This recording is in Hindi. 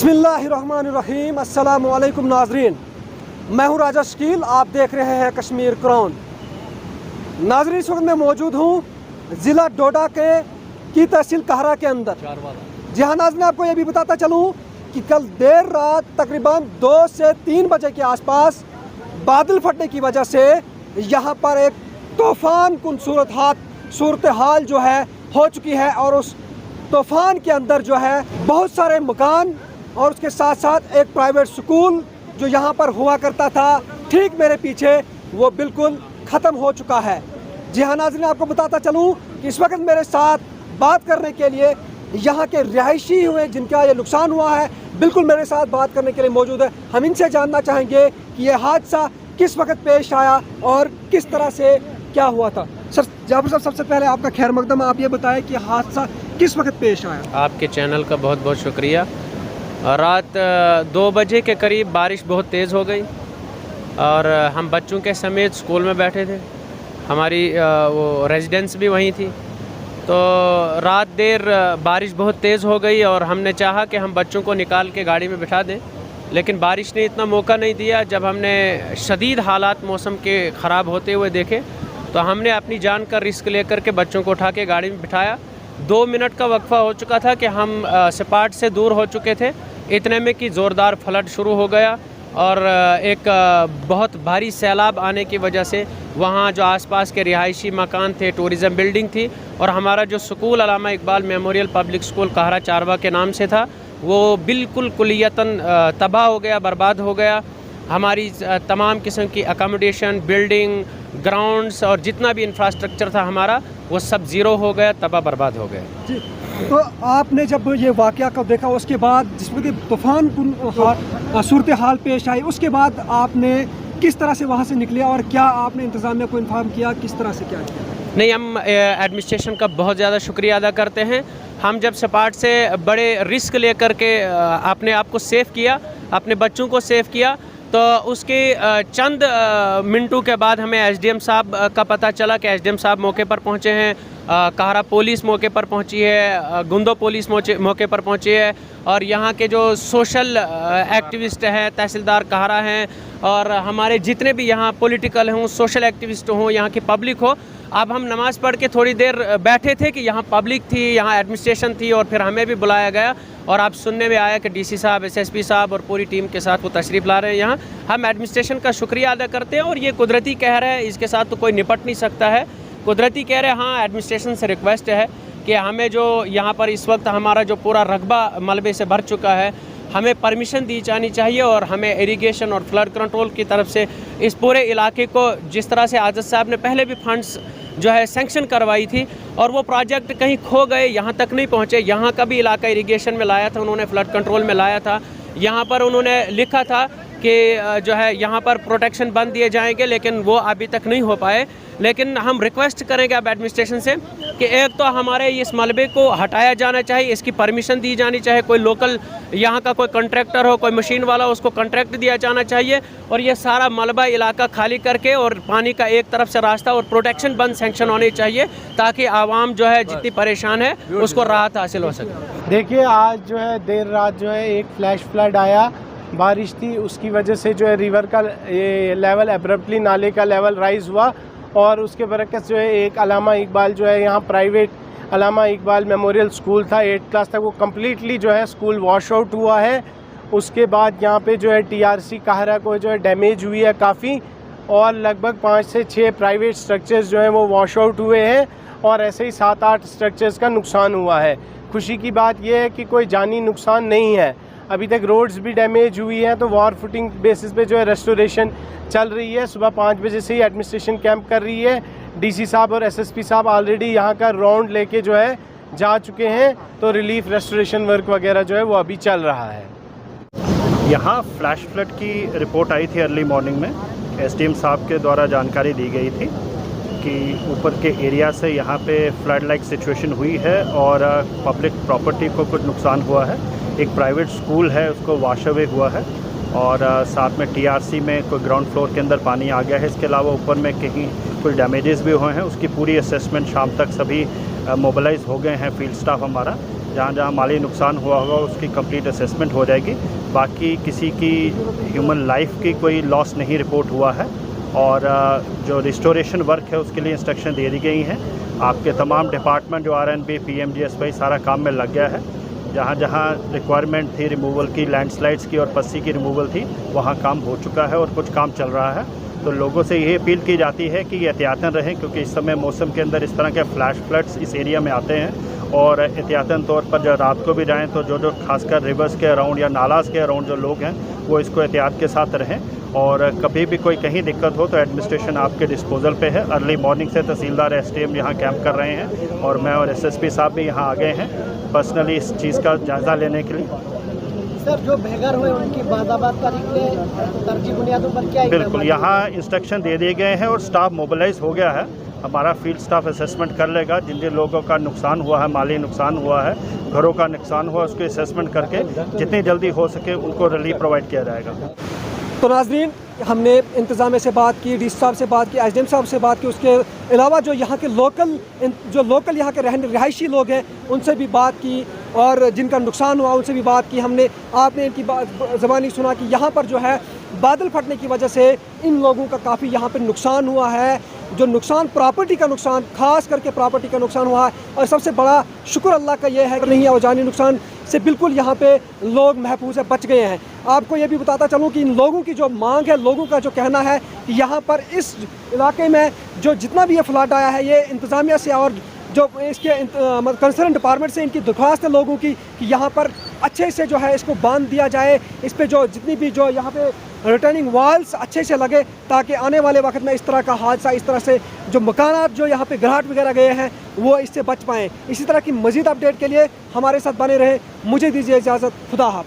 बिस्मिल्लाहिर्रहमानिर्रहीम। अस्सलामु अलैकुम नाजरीन, मैं हूँ राजा शकील, आप देख रहे हैं कश्मीर क्राउन। नाजरीन, इस वक्त मैं मौजूद हूँ ज़िला डोडा की तहसील कहरा के अंदर। जी हाँ नाजरीन, आपको ये भी बताता चलूँ कि कल देर रात तकरीबन 2 से 3 बजे के आसपास बादल फटने की वजह से यहाँ पर एक तूफ़ान कुन सूरत हाल जो है हो चुकी है, और उस तूफ़ान के अंदर जो है बहुत सारे मकान और उसके साथ साथ एक प्राइवेट स्कूल जो यहाँ पर हुआ करता था ठीक मेरे पीछे, वो बिल्कुल ख़त्म हो चुका है। जी हाँ नाज़रीन, आपको बताता चलूँ कि इस वक्त मेरे साथ बात करने के लिए यहाँ के रिहायशी हुए जिनका ये नुकसान हुआ है, बिल्कुल मेरे साथ बात करने के लिए मौजूद है। हम इनसे जानना चाहेंगे कि ये हादसा किस वक्त पेश आया और किस तरह से क्या हुआ था। सर जाफर साहब, सबसे पहले आपका खैर मकदम, आप ये बताएं कि हादसा किस वक्त पेश आया। आपके चैनल का बहुत बहुत शुक्रिया। रात 2 बजे के करीब बारिश बहुत तेज़ हो गई और हम बच्चों के समेत स्कूल में बैठे थे। हमारी वो रेजिडेंस भी वहीं थी, तो रात देर बारिश बहुत तेज़ हो गई और हमने चाहा कि हम बच्चों को निकाल के गाड़ी में बिठा दें, लेकिन बारिश ने इतना मौका नहीं दिया। जब हमने शदीद हालात मौसम के ख़राब होते हुए देखे तो हमने अपनी जान का रिस्क लेकर के बच्चों को उठा के गाड़ी में बिठाया। 2 मिनट का वक्फा हो चुका था कि हम सपाट से दूर हो चुके थे, इतने में कि ज़ोरदार फ्लड शुरू हो गया और एक बहुत भारी सैलाब आने की वजह से वहाँ जो आसपास के रिहायशी मकान थे, टूरिज़म बिल्डिंग थी, और हमारा जो स्कूल अल्लामा इकबाल मेमोरियल पब्लिक स्कूल कहरा चारवा के नाम से था, वो बिल्कुल कुलियतन तबाह हो गया, बर्बाद हो गया। हमारी तमाम किस्म की अकोमोडेशन, बिल्डिंग, ग्राउंड्स और जितना भी इंफ्रास्ट्रक्चर था हमारा, वो सब ज़ीरो हो गया, तबाह बर्बाद हो गया। जी, तो आपने जब ये वाक़या को देखा, उसके बाद जिसमें तूफ़ान सूरत हाल पेश आई, उसके बाद आपने किस तरह से वहाँ से निकले और क्या आपने इंतज़ामिया को इन्फॉर्म किया, किस तरह से क्या किया? नहीं, हम एडमिनिस्ट्रेशन का बहुत ज़्यादा शुक्रिया अदा करते हैं। हम जब सपाट से बड़े रिस्क लेकर के अपने आप को सेव किया, अपने बच्चों को सेव किया, तो उसके चंद मिनटों के बाद हमें एसडीएम साहब का पता चला कि एसडीएम साहब मौके पर पहुंचे हैं, कहरा पुलिस मौके पर पहुंची है, गुंदो पुलिस मौके पर पहुंची है, और यहाँ के जो सोशल एक्टिविस्ट हैं, तहसीलदार कहरा हैं, और हमारे जितने भी यहाँ पॉलिटिकल हों, सोशल एक्टिविस्ट हों, यहाँ की पब्लिक हो। अब हम नमाज़ पढ़ के थोड़ी देर बैठे थे कि यहाँ पब्लिक थी, यहाँ एडमिनिस्ट्रेशन थी, और फिर हमें भी बुलाया गया और आप सुनने में आया कि डीसी साहब, एसएसपी साहब और पूरी टीम के साथ वो तशरीफ़ ला रहे हैं यहाँ। हम एडमिनिस्ट्रेशन का शुक्रिया अदा करते हैं, और ये कुदरती कहर है, इसके साथ तो कोई निपट नहीं सकता है। कुदरती कहर है। हाँ, एडमिनिस्ट्रेशन से रिक्वेस्ट है कि हमें जो यहाँ पर इस वक्त हमारा जो पूरा रकबा मलबे से भर चुका है, हमें परमिशन दी जानी चाहिए, और हमें इरिगेशन और फ्लड कंट्रोल की तरफ से इस पूरे इलाके को, जिस तरह से आज़द साहब ने पहले भी फंड्स जो है सेंक्शन करवाई थी और वो प्रोजेक्ट कहीं खो गए, यहाँ तक नहीं पहुँचे। यहाँ का भी इलाका इरिगेशन में लाया था उन्होंने, फ्लड कंट्रोल में लाया था। यहाँ पर उन्होंने लिखा था कि जो है यहाँ पर प्रोटेक्शन बंद दिए जाएंगे, लेकिन वो अभी तक नहीं हो पाए। लेकिन हम रिक्वेस्ट करेंगे अब एडमिनिस्ट्रेशन से कि एक तो हमारे इस मलबे को हटाया जाना चाहिए, इसकी परमिशन दी जानी चाहिए, कोई लोकल यहाँ का कोई कॉन्ट्रैक्टर हो, कोई मशीन वाला, उसको कॉन्ट्रैक्ट दिया जाना चाहिए, और ये सारा मलबा इलाका खाली करके और पानी का एक तरफ से रास्ता और प्रोटेक्शन बंद सेंक्शन होनी चाहिए, ताकि आवाम जो है जितनी परेशान है उसको राहत हासिल हो सके। देखिए, आज जो है देर रात जो है एक फ्लैश फ्लड आया, बारिश थी, उसकी वजह से जो है रिवर का ये लेवल एब्रप्टली, नाले का लेवल राइज़ हुआ, और उसके बरकत जो है एक अल्लामा इकबाल जो है यहाँ प्राइवेट अल्लामा इकबाल मेमोरियल स्कूल था 8th क्लास तक, वो कम्प्लीटली जो है स्कूल वॉश आउट हुआ है। उसके बाद यहाँ पे जो है टीआरसी कहरा को जो है डैमेज हुई है काफ़ी, और लगभग 5 से 6 प्राइवेट स्ट्रक्चर्स जो हैं वो वॉश आउट हुए हैं, और ऐसे ही 7-8 स्ट्रक्चर्स का नुकसान हुआ है। खुशी की बात यह है कि कोई जानी नुकसान नहीं है। अभी तक रोड्स भी डैमेज हुई हैं, तो वॉर फुटिंग बेसिस पे जो है रेस्टोरेशन चल रही है। सुबह 5 बजे से ही एडमिनिस्ट्रेशन कैंप कर रही है। डीसी साहब और एसएसपी साहब ऑलरेडी यहाँ का राउंड लेके जो है जा चुके हैं, तो रिलीफ रेस्टोरेशन वर्क वगैरह जो है वो अभी चल रहा है। यहाँ फ्लैश फ्लड की रिपोर्ट आई थी अर्ली मॉर्निंग में, एसडीएम साहब के द्वारा जानकारी दी गई थी कि ऊपर के एरिया से यहाँ पे फ्लड लाइक सिचुएशन हुई है और पब्लिक प्रॉपर्टी को कुछ नुकसान हुआ है। एक प्राइवेट स्कूल है, उसको वॉश अवे हुआ है, और साथ में टीआरसी में कोई ग्राउंड फ्लोर के अंदर पानी आ गया है। इसके अलावा ऊपर में कहीं कुछ डैमेजेस भी हुए हैं। उसकी पूरी असेसमेंट शाम तक सभी मोबिलाइज हो गए हैं, फील्ड स्टाफ हमारा, जहाँ जहाँ माली नुकसान हुआ होगा उसकी कंप्लीट असेसमेंट हो जाएगी। बाकी किसी की ह्यूमन लाइफ की कोई लॉस नहीं रिपोर्ट हुआ है और जो रिस्टोरेशन वर्क है उसके लिए इंस्ट्रक्शन दे दी गई हैं। आपके तमाम डिपार्टमेंट जो RNB PMGSY सारा काम में लग गया है। जहाँ जहाँ रिक्वायरमेंट थी रिमूवल की, लैंडस्लाइड्स की और पस्सी की रिमूवल थी, वहाँ काम हो चुका है और कुछ काम चल रहा है। तो लोगों से ये अपील की जाती है कि एहतियातन रहें, क्योंकि इस समय मौसम के अंदर इस तरह के फ्लैश फ्लड्स इस एरिया में आते हैं। और एहतियातन तौर पर जब रात को भी जाएँ तो जो खासकर रिवर्स के अराउंड या नालाज के अराउंड जो लोग हैं वो इसको एहतियात के साथ रहें। और कभी भी कोई कहीं दिक्कत हो तो एडमिनिस्ट्रेशन आपके डिस्पोजल पे है। अर्ली मॉर्निंग से तहसीलदार SDM यहाँ कैंप कर रहे हैं और मैं और SSP साहब भी यहाँ आ गए हैं पर्सनली इस चीज़ का जायज़ा लेने के लिए। सर, जो बेघर हुए उनकी बाज़ाबात तारीख तरजीह बुनियादों पर क्या? बिल्कुल, यहाँ इंस्ट्रक्शन दे दिए गए हैं और स्टाफ मोबिलाइज हो गया है। हमारा फील्ड स्टाफ असेसमेंट कर लेगा। जिन जिन लोगों का नुकसान हुआ है, माली नुकसान हुआ है, घरों का नुकसान हुआ, उसको असेसमेंट करके जितनी जल्दी हो सके उनको रिलीफ प्रोवाइड किया जाएगा। तो नाजरीन, हमने इंतज़ामिया से बात की, DC साहब से बात की, SDM साहब से बात की, उसके अलावा जो यहाँ के लोकल यहाँ के रिहायशी लोग हैं उनसे भी बात की और जिनका नुकसान हुआ उनसे भी बात की। आपने इनकी ज़बानी सुना कि यहाँ पर जो है बादल फटने की वजह से इन लोगों का काफ़ी यहाँ पर नुकसान हुआ है। जो नुकसान प्रॉपर्टी का नुकसान, खास करके प्रॉपर्टी का नुकसान हुआ है। और सबसे बड़ा शुक्र अल्लाह का ये है कि नहीं, और जानी नुकसान से बिल्कुल यहाँ पे लोग महफूज है, बच गए हैं। आपको ये भी बताता चलूँ कि इन लोगों की जो मांग है, लोगों का जो कहना है कि यहाँ पर इस इलाके में जो जितना भी ये फ्लड आया है, ये इंतज़ामिया से और जो इसके कंसर्न डिपार्टमेंट से इनकी दरख्वास्त है लोगों की कि यहाँ पर अच्छे से जो है इसको बांध दिया जाए। इस पे जो जितनी भी जो यहाँ पे रिटर्निंग वॉल्स अच्छे से लगे, ताकि आने वाले वक्त में इस तरह का हादसा, इस तरह से जो मकानात जो यहाँ पे घराट वगैरह गए हैं वो इससे बच पाएँ। इसी तरह की मज़ीद अपडेट के लिए हमारे साथ बने रहें। मुझे दीजिए इजाज़त। खुदा हाफ़िज़।